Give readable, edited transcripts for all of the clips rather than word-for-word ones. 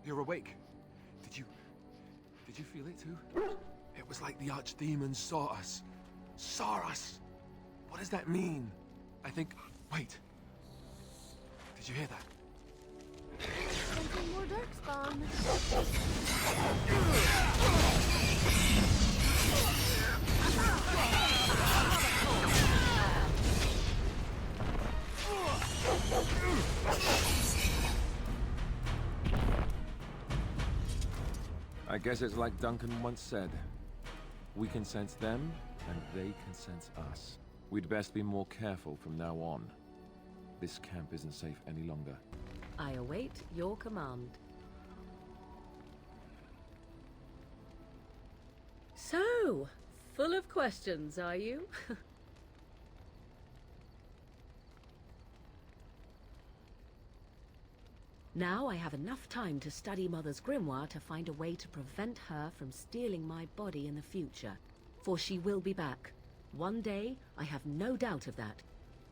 You're awake. Did you feel it too? It was like the archdemon saw us. Saw us! What does that mean? I think... Wait. Did you hear that? Something more darkspawn. I guess it's like Duncan once said. We can sense them, and they can sense us. We'd best be more careful from now on. This camp isn't safe any longer. I await your command. So, full of questions, are you? Now I have enough time to study Mother's grimoire to find a way to prevent her from stealing my body in the future. For she will be back. One day, I have no doubt of that.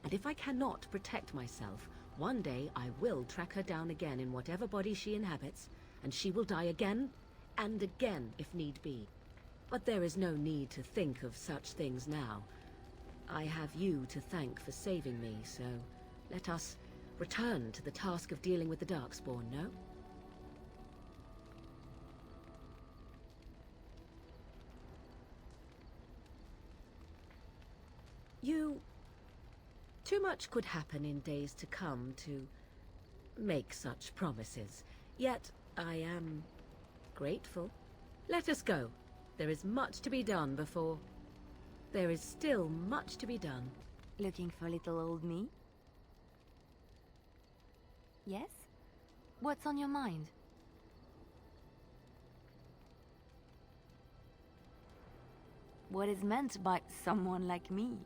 And if I cannot protect myself, one day I will track her down again in whatever body she inhabits, and she will die again, and again if need be. But there is no need to think of such things now. I have you to thank for saving me, so let us return to the task of dealing with the Darkspawn, no? Too much could happen in days to come to make such promises. Yet, I am grateful. Let us go. There is much to be done before... There is still much to be done. Looking for little old me? Yes? What's on your mind? What is meant by someone like me?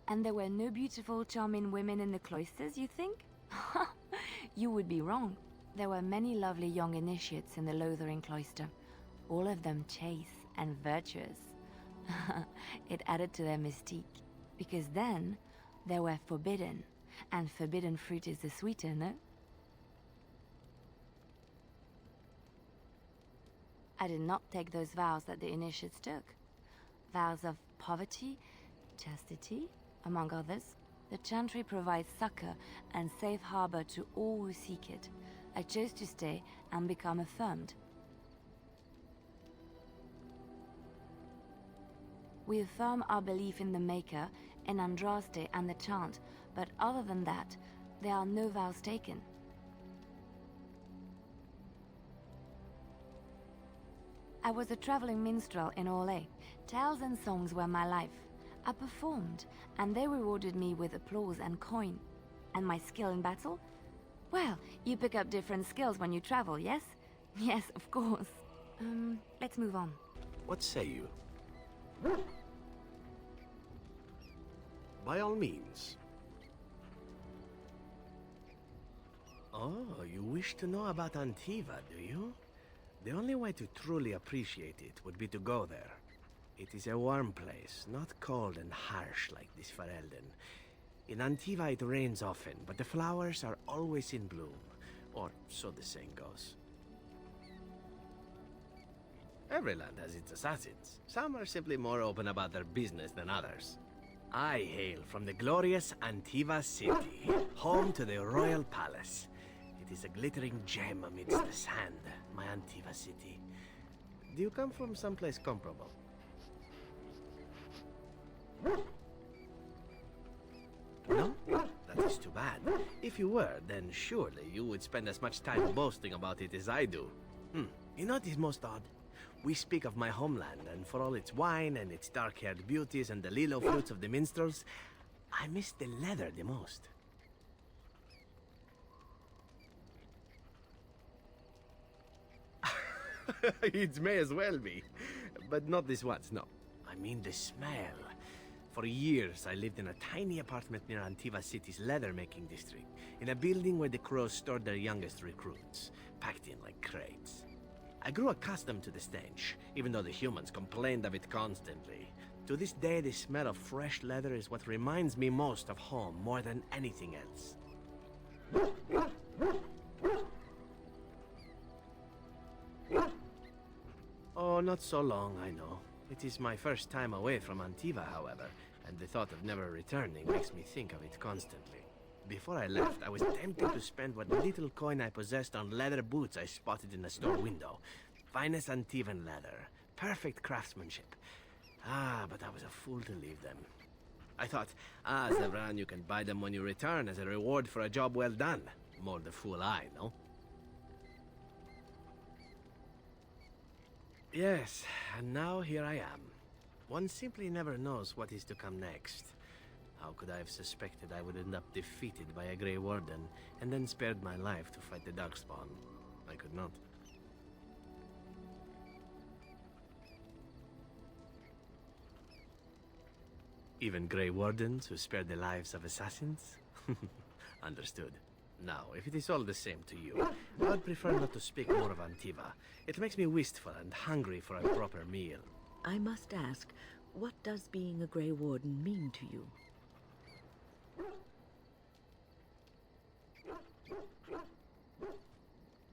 And there were no beautiful, charming women in the cloisters, you think? You would be wrong. There were many lovely young initiates in the Lothering cloister, all of them chaste and virtuous. It added to their mystique, because then they were forbidden, and forbidden fruit is the sweeter, no? I did not take those vows that the initiates took. Vows of poverty, chastity, among others. The Chantry provides succor and safe harbor to all who seek it. I chose to stay and become affirmed. We affirm our belief in the Maker, in Andraste and the Chant, but other than that, there are no vows taken. I was a traveling minstrel in Orlais. Tales and songs were my life. I performed, and they rewarded me with applause and coin. And my skill in battle? Well, you pick up different skills when you travel, yes? Yes, of course. Let's move on. What say you? By all means. Oh, you wish to know about Antiva, do you? The only way to truly appreciate it would be to go there. It is a warm place, not cold and harsh like this Ferelden. In Antiva it rains often, but the flowers are always in bloom. Or so the saying goes. Every land has its assassins. Some are simply more open about their business than others. I hail from the glorious Antiva city, home to the royal palace. It is a glittering gem amidst the sand, my Antiva city. Do you come from someplace comparable? No? That is too bad. If you were, then surely you would spend as much time boasting about it as I do. You know what is most odd? We speak of my homeland, and for all its wine and its dark-haired beauties and the lilo flutes of the minstrels, I miss the leather the most. It may as well be. But not this once, no. I mean the smell. For years, I lived in a tiny apartment near Antiva City's leather-making district, in a building where the crows stored their youngest recruits, packed in like crates. I grew accustomed to the stench, even though the humans complained of it constantly. To this day, the smell of fresh leather is what reminds me most of home more than anything else. Oh, not so long, I know. It is my first time away from Antiva, however, and the thought of never returning makes me think of it constantly. Before I left, I was tempted to spend what little coin I possessed on leather boots I spotted in the store window. Finest Antivan leather. Perfect craftsmanship. Ah, but I was a fool to leave them. I thought, Zevran, you can buy them when you return as a reward for a job well done. More the fool I, no? Yes, and now here I am. One simply never knows what is to come next. How could I have suspected I would end up defeated by a Grey Warden, and then spared my life to fight the Darkspawn? I could not. Even Grey Wardens who spare the lives of assassins? Understood. Now, if it is all the same to you, I would prefer not to speak more of Antiva. It makes me wistful and hungry for a proper meal. I must ask, what does being a Grey Warden mean to you?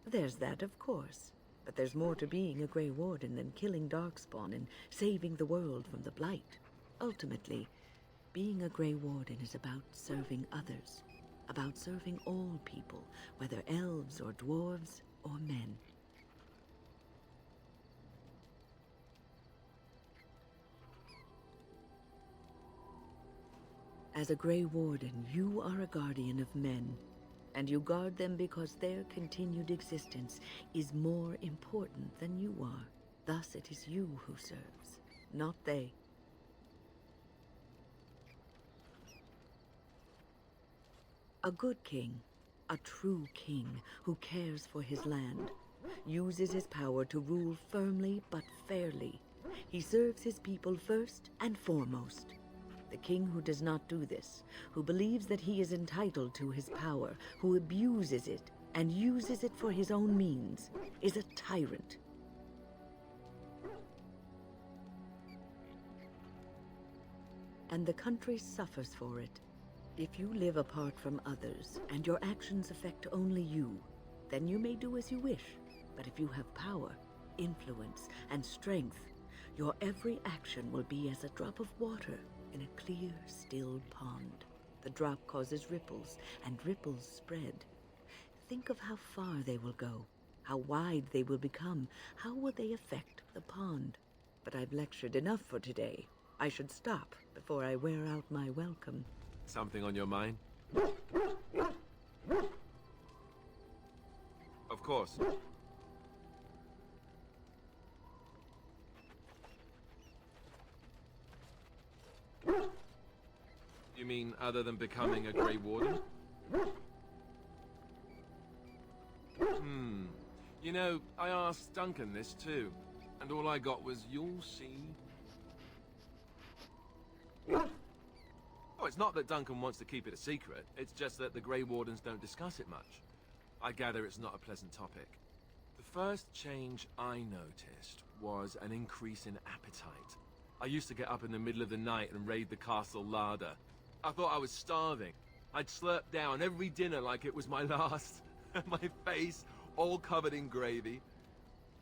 There's that, of course. But there's more to being a Grey Warden than killing Darkspawn and saving the world from the Blight. Ultimately, being a Grey Warden is about serving others. About serving all people, whether elves or dwarves or men. As a Grey Warden, you are a guardian of men, and you guard them because their continued existence is more important than you are. Thus it is you who serves, not they. A good king, a true king who cares for his land, uses his power to rule firmly but fairly. He serves his people first and foremost. The king who does not do this, who believes that he is entitled to his power, who abuses it and uses it for his own means, is a tyrant. And the country suffers for it. If you live apart from others, and your actions affect only you, then you may do as you wish. But if you have power, influence, and strength, your every action will be as a drop of water in a clear, still pond. The drop causes ripples, and ripples spread. Think of how far they will go, how wide they will become, how will they affect the pond. But I've lectured enough for today. I should stop before I wear out my welcome. Something on your mind? Of course. You mean other than becoming a Grey Warden? You know, I asked Duncan this too, and all I got was, "You'll see." Oh, it's not that Duncan wants to keep it a secret. It's just that the Grey Wardens don't discuss it much. I gather it's not a pleasant topic. The first change I noticed was an increase in appetite. I used to get up in the middle of the night and raid the castle larder. I thought I was starving. I'd slurp down every dinner like it was my last. My face all covered in gravy.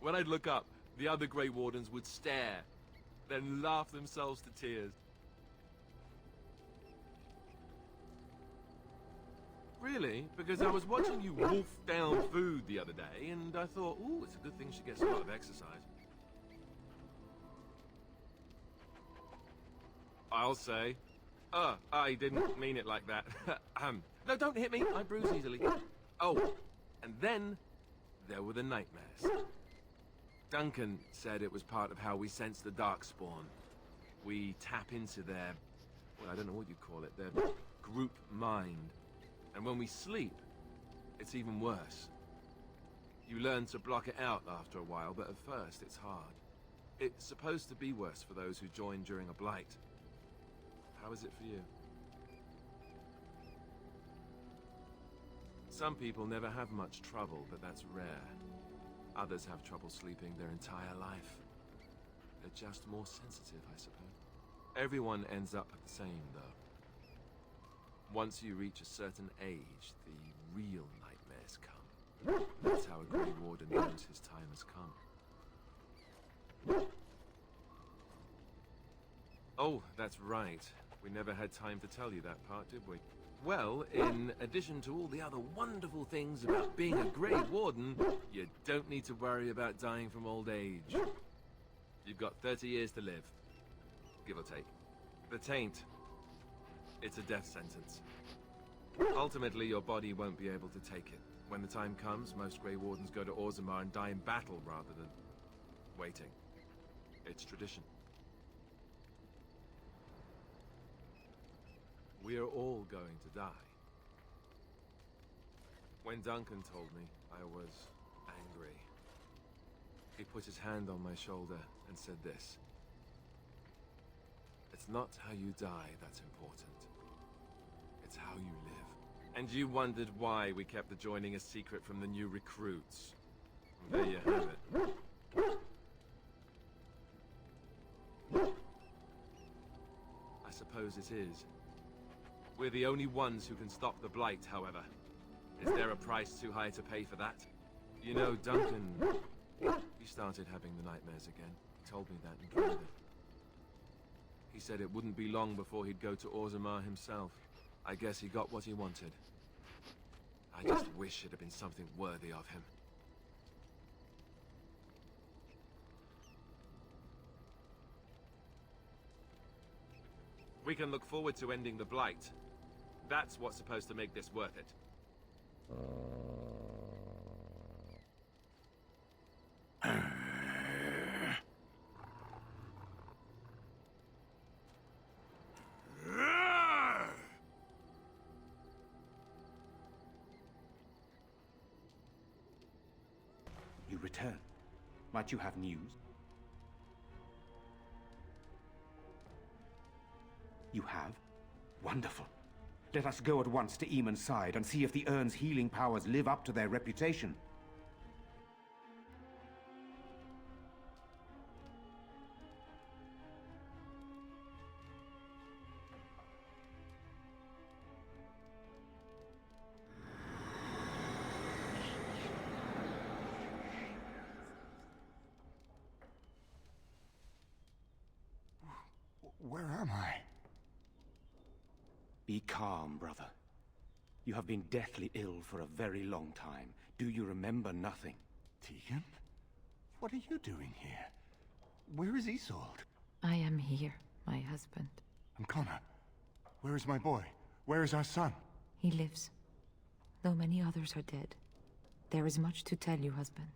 When I'd look up, the other Grey Wardens would stare, then laugh themselves to tears. Really? Because I was watching you wolf down food the other day, and I thought, ooh, it's a good thing she gets a lot of exercise. I'll say. I didn't mean it like that. No, don't hit me. I bruise easily. Oh, and then there were the nightmares. Duncan said it was part of how we sense the Darkspawn. We tap into their, well, I don't know what you'd call it, their group mind. And when we sleep, it's even worse. You learn to block it out after a while, but at first it's hard. It's supposed to be worse for those who join during a blight. How is it for you? Some people never have much trouble, but that's rare. Others have trouble sleeping their entire life. They're just more sensitive, I suppose. Everyone ends up the same, though. Once you reach a certain age, the real nightmares come. That's how a Grey Warden knows his time has come. Oh, that's right. We never had time to tell you that part, did we? Well, in addition to all the other wonderful things about being a Grey Warden, you don't need to worry about dying from old age. You've got 30 years to live, give or take. The taint, it's a death sentence. Ultimately, your body won't be able to take it. When the time comes, most Grey Wardens go to Orzammar and die in battle rather than waiting. It's tradition. We are all going to die. When Duncan told me, I was angry. He put his hand on my shoulder and said this. It's not how you die that's important. It's how you live. And you wondered why we kept the joining a secret from the new recruits. There you have it. I suppose it is. We're the only ones who can stop the Blight, however. Is there a price too high to pay for that? You know, Duncan, he started having the nightmares again. He told me that in private. He said it wouldn't be long before he'd go to Orzammar himself. I guess he got what he wanted. I just wish it had been something worthy of him. We can look forward to ending the Blight. That's what's supposed to make this worth it. You return. Might you have news? You have? Wonderful. Let us go at once to Eamon's side and see if the Urn's healing powers live up to their reputation. Where am I? Be calm, brother. You have been deathly ill for a very long time. Do you remember nothing? Tegan? What are you doing here? Where is Isolde? I am here, my husband. And Connor? Where is my boy? Where is our son? He lives, though many others are dead. There is much to tell you, husband.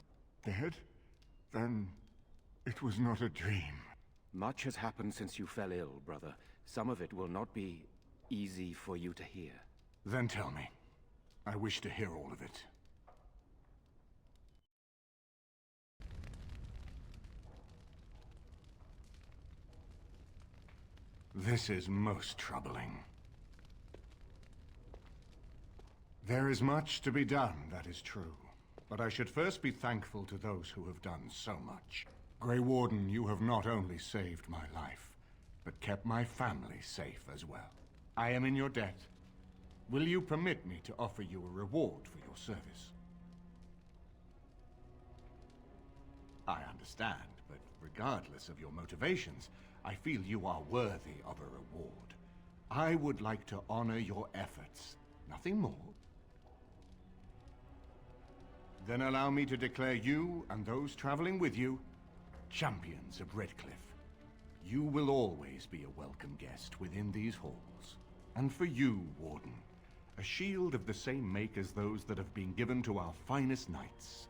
Dead? Then it was not a dream. Much has happened since you fell ill, brother. Some of it will not be easy for you to hear. Then tell me. I wish to hear all of it. This is most troubling. There is much to be done, that is true. But I should first be thankful to those who have done so much. Grey Warden, you have not only saved my life, but kept my family safe as well. I am in your debt. Will you permit me to offer you a reward for your service? I understand, but regardless of your motivations, I feel you are worthy of a reward. I would like to honor your efforts, nothing more. Then allow me to declare you and those traveling with you champions of Redcliffe. You will always be a welcome guest within these halls. And for you, Warden, a shield of the same make as those that have been given to our finest knights.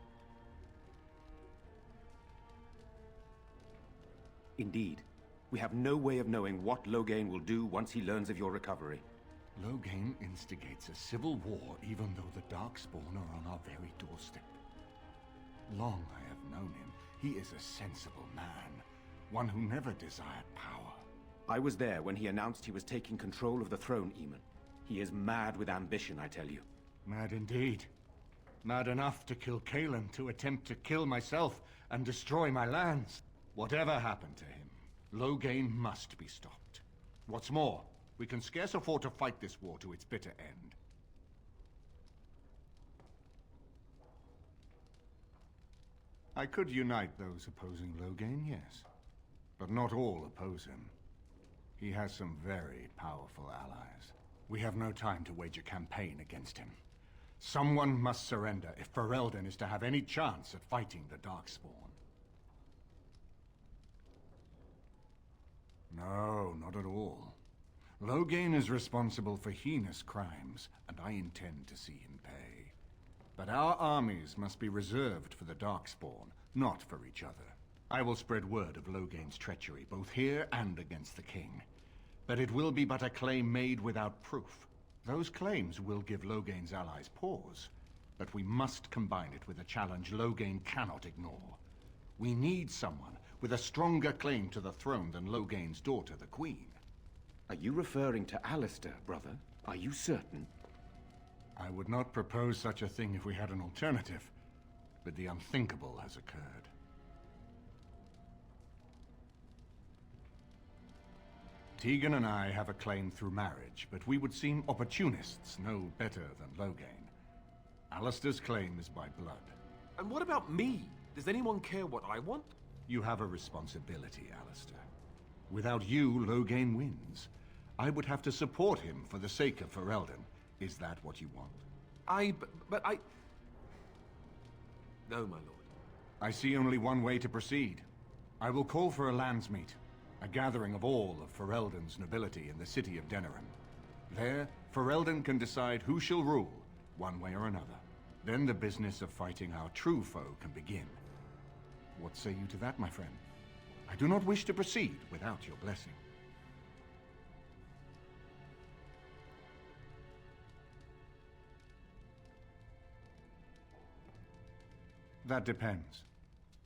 Indeed. We have no way of knowing what Loghain will do once he learns of your recovery. Loghain instigates a civil war even though the Darkspawn are on our very doorstep. Long I have known him. He is a sensible man, one who never desired power. I was there when he announced he was taking control of the throne, Eamon. He is mad with ambition, I tell you. Mad indeed. Mad enough to kill Cailan, to attempt to kill myself and destroy my lands. Whatever happened to him, Loghain must be stopped. What's more, we can scarce afford to fight this war to its bitter end. I could unite those opposing Loghain, yes. But not all oppose him. He has some very powerful allies. We have no time to wage a campaign against him. Someone must surrender if Ferelden is to have any chance at fighting the Darkspawn. No, not at all. Loghain is responsible for heinous crimes, and I intend to see him pay. But our armies must be reserved for the Darkspawn, not for each other. I will spread word of Loghain's treachery, both here and against the king. But it will be but a claim made without proof. Those claims will give Loghain's allies pause, but we must combine it with a challenge Loghain cannot ignore. We need someone with a stronger claim to the throne than Loghain's daughter, the Queen. Are you referring to Alistair, brother? Are you certain? I would not propose such a thing if we had an alternative, but the unthinkable has occurred. Tegan and I have a claim through marriage, but we would seem opportunists no better than Loghain. Alistair's claim is by blood. And what about me? Does anyone care what I want? You have a responsibility, Alistair. Without you, Loghain wins. I would have to support him for the sake of Ferelden. Is that what you want? But I... No, my lord. I see only one way to proceed. I will call for a landsmeet, a gathering of all of Ferelden's nobility in the city of Denerim. There, Ferelden can decide who shall rule, one way or another. Then the business of fighting our true foe can begin. What say you to that, my friend? I do not wish to proceed without your blessing. That depends.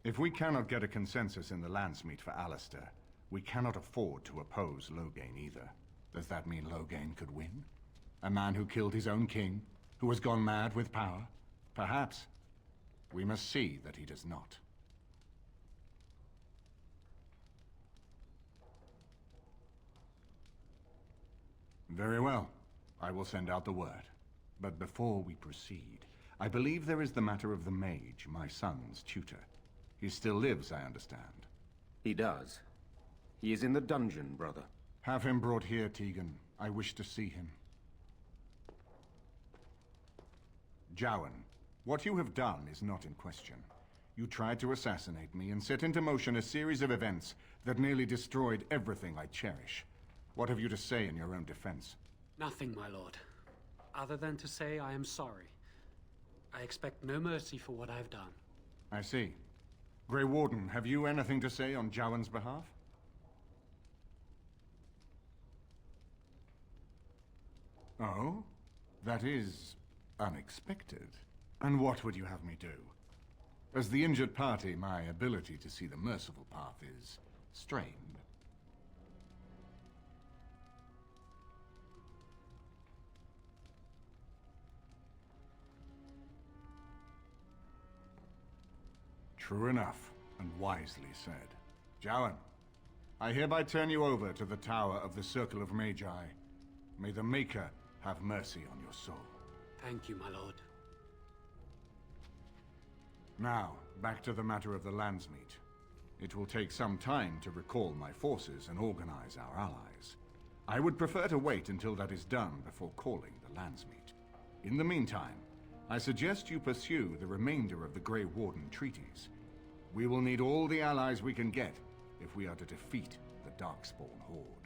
If we cannot get a consensus in the landsmeet for Alistair, we cannot afford to oppose Loghain either. Does that mean Loghain could win? A man who killed his own king, who has gone mad with power? Perhaps. We must see that he does not. Very well. I will send out the word. But before we proceed, I believe there is the matter of the mage, my son's tutor. He still lives, I understand. He does. He is in the dungeon, brother. Have him brought here, Tegan. I wish to see him. Jowan, what you have done is not in question. You tried to assassinate me and set into motion a series of events that nearly destroyed everything I cherish. What have you to say in your own defense? Nothing, my lord. Other than to say I am sorry. I expect no mercy for what I've done. I see. Grey Warden, have you anything to say on Jowan's behalf? Oh? That is unexpected. And what would you have me do? As the injured party, my ability to see the merciful path is strained. True enough, and wisely said. Jowan, I hereby turn you over to the Tower of the Circle of Magi. May the Maker have mercy on your soul. Thank you, my lord. Now, back to the matter of the landsmeet. It will take some time to recall my forces and organize our allies. I would prefer to wait until that is done before calling the landsmeet. In the meantime, I suggest you pursue the remainder of the Grey Warden treaties. We will need all the allies we can get if we are to defeat the Darkspawn Horde.